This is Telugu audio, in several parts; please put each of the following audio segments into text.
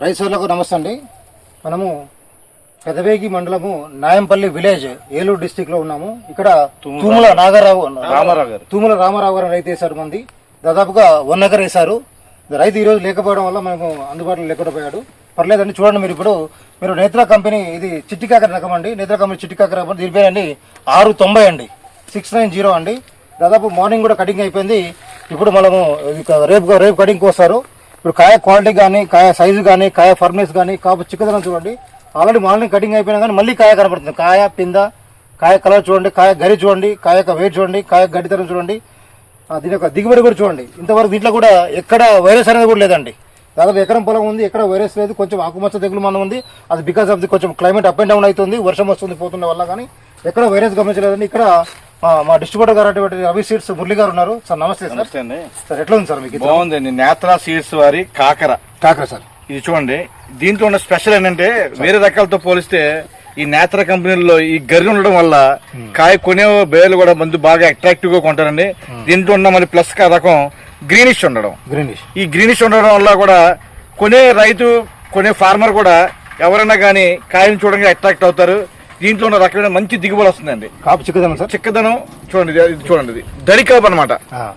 రైతులకు నమస్తే అండి. మనము పెదవేగి మండలము నాయంపల్లి విలేజ్ ఏలూరు డిస్టిక్ లో ఉన్నాము. ఇక్కడ తూముల రామారావు గారు రైతు వేశారు. మంది దాదాపుగా 1 ఎకర్ వేశారు. రైతు ఈ రోజు లేకపోవడం వల్ల మనకు అందుబాటులో లేకపోయాడు. పర్లేదండి, చూడండి మీరు ఇప్పుడు మీరు నేత్రా కంపెనీ, ఇది చిట్టికాకర రకం అండి. నేత్రా కంపెనీ చిట్టికాకర రకం, దీని పేరు అండి 690 అండి, 690 అండి. దాదాపు మార్నింగ్ కూడా కటింగ్ అయిపోయింది. ఇప్పుడు మనము రేపు కటింగ్ వస్తారు. ఇప్పుడు కాయ క్వాలిటీ కానీ, కాయ సైజు కానీ, కాయ ఫర్నెస్ కానీ, కాపు చిక్కదనం చూడండి. ఆల్రెడీ మార్నింగ్ కటింగ్ అయిపోయినా కానీ మళ్ళీ కాయ కనపడుతుంది. కాయ పింద, కాయ కలర్ చూడండి, కాయ గరి చూడండి, కాయ యొక్క వెయిట్ చూడండి, కాయ గడితనం చూడండి, దీని యొక్క దిగుబడి కూడా చూడండి. ఇంతవరకు దీంట్లో కూడా ఎక్కడ వైరస్ అనేది కూడా లేదండి. దాదాపు ఎకరం పొలం ఉంది, ఎక్కడ వైరస్ లేదు. కొంచెం ఆకుమచ్చ తెగులు మనం ఉంది, అది బికాస్ ఆఫ్ ది కొంచెం క్లైమేట్ అప్ అండ్ డౌన్ అవుతుంది, వర్షం వస్తుంది పోతున్న వల్ల, కానీ ఎక్కడ వైరస్ గమనించలేదండి. ఇక్కడ మా డిస్ట్రిబ్యూటర్ గారు అటువంటి రవి సీడ్స్ మురళి గారు ఉన్నారు. సార్ నమస్తే. నమస్తే అండి. సార్ ఎట్లా ఉంది సార్ మీకు? బాగుందండి. నేత్రా సీడ్స్ వారి కాకర సార్, ఇది చూడండి. దీంట్లో ఉన్న స్పెషల్ ఏంటంటే వేరే రకాలతో పోలిస్తే ఈ నేత్ర కంపెనీల్లో ఈ గర్రి ఉండడం వల్ల కాయ కొనే బేలు కూడా మందు బాగా అట్రాక్టివ్ గా కొంటారండి. దీంట్లో ఉన్న మళ్ళీ ప్లస్ రకం గ్రీనిష్ ఉండడం. ఈ గ్రీనిష్ ఉండడం వల్ల కూడా కొనే ఫార్మర్ కూడా ఎవరైనా కానీ కాయను చూడడానికి అట్రాక్ట్ అవుతారు. దీంట్లో ఉన్న రకమైన మంచి దిగుబడి వస్తుందండి. కాపు చిక్కదనం సార్, చిక్కదనం చూడండి. ఇది చూడండి, ఇది దడికాపు అనమాట.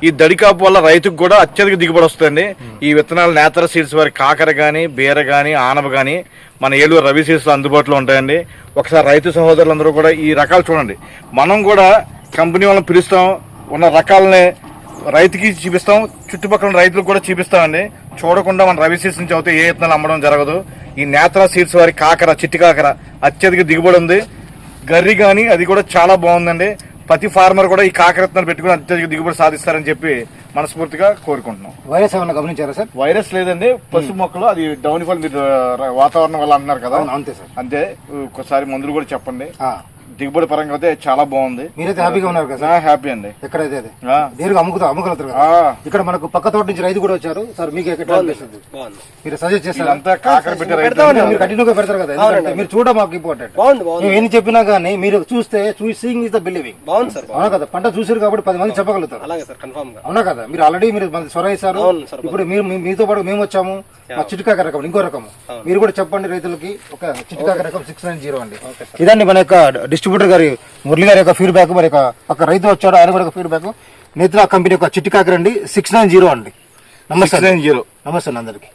ఈ దడికాపు వల్ల రైతుకు కూడా అత్యధిక దిగుబడి వస్తుంది. ఈ విత్తనాలు నేత్ర సీడ్స్ వారి కాకర గాని, బీర గాని, ఆనవ గాని మన ఏలూరు రవి సీడ్స్ లో అందుబాటులో ఉంటాయండి. ఒకసారి రైతు సహోదరులందరూ కూడా ఈ రకాలు చూడండి. మనం కూడా కంపెనీ వాళ్ళని పిలుస్తాం, ఉన్న రకాలని రైతుకి చూపిస్తాం, చుట్టుపక్కల రైతులకు కూడా చూపిస్తామండి. చూడకుండా మన రవి సీడ్స్ నుంచి అయితే ఏ విత్తనాలు అమ్మడం జరగదు. ఈ నేత్రా సీడ్స్ వారి కాకర, చిట్టి కాకర అత్యధిక దిగుబడి ఉంది. గర్రి గాని అది కూడా చాలా బాగుందండి. ప్రతి ఫార్మర్ కూడా ఈ కాకర విత్తనాలు పెట్టుకుని అత్యధిక దిగుబడి సాధిస్తారని చెప్పి మనస్ఫూర్తిగా కోరుకుంటున్నాం. వైరస్ ఏమన్నా గమనించారా సార్? వైరస్ లేదండి. పసుపు మొక్కలు అది డౌన్ ఫాల్, మీరు వాతావరణం వల్ల అంటున్నారు కదా, అంతే సార్. అంతే. ఒక్కసారి మందులు కూడా చెప్పండి. దిగుబడి పరంగా అయితే చాలా బాగుంది. మీరైతే హ్యాపీగా ఉన్నారు కదా? హ్యాపీ అండి. ఎక్కడైతే దేనికి అమ్ముగలుగుతారు కదా. ఇక్కడ మనకు పక్క తోట నుంచి రైతు కూడా వచ్చారు. సార్ మీకు ఎక్కడ అనిపిస్తుంది? మీరు సజెస్ట్ చేస్తారు, అంతా కాకర పెట్టారు, మీరు కంటిన్యూగా పెడతారు కదా. మీరు చూడడం మాకు ఇంపార్టెంట్. మేము ఎన్ని చెప్పినా గానీ మీరు చూస్తే సీయింగ్ ఇస్ ద బిలీవింగ్. అవునా కదా? పంట చూసారు కాబట్టి 10 మంది చెప్పగలుగుతారు. అవునా కదా? మీరు ఆల్రెడీ మీరు సొర వేశారు. ఇప్పుడు మీతో పాటు మేము వచ్చాము. మా చిటికాక రకం ఇంకో రకము మీరు కూడా చెప్పండి రైతులకి. ఒక చిటికాక రకం 690 అండి. ఇదండి మన యొక్క డిస్ట్రిబ్యూటర్ గారి మురళి గారి యొక్క ఫీడ్బ్యాక్. మరి ఒక రైతు వచ్చాడు, ఆయన కూడా ఫీడ్బ్యాక్. నేత్రా కంపెనీ యొక్క చిట్టికాకర అండి 690 అండి. నమస్తే. 690. నమస్తే అందరికి.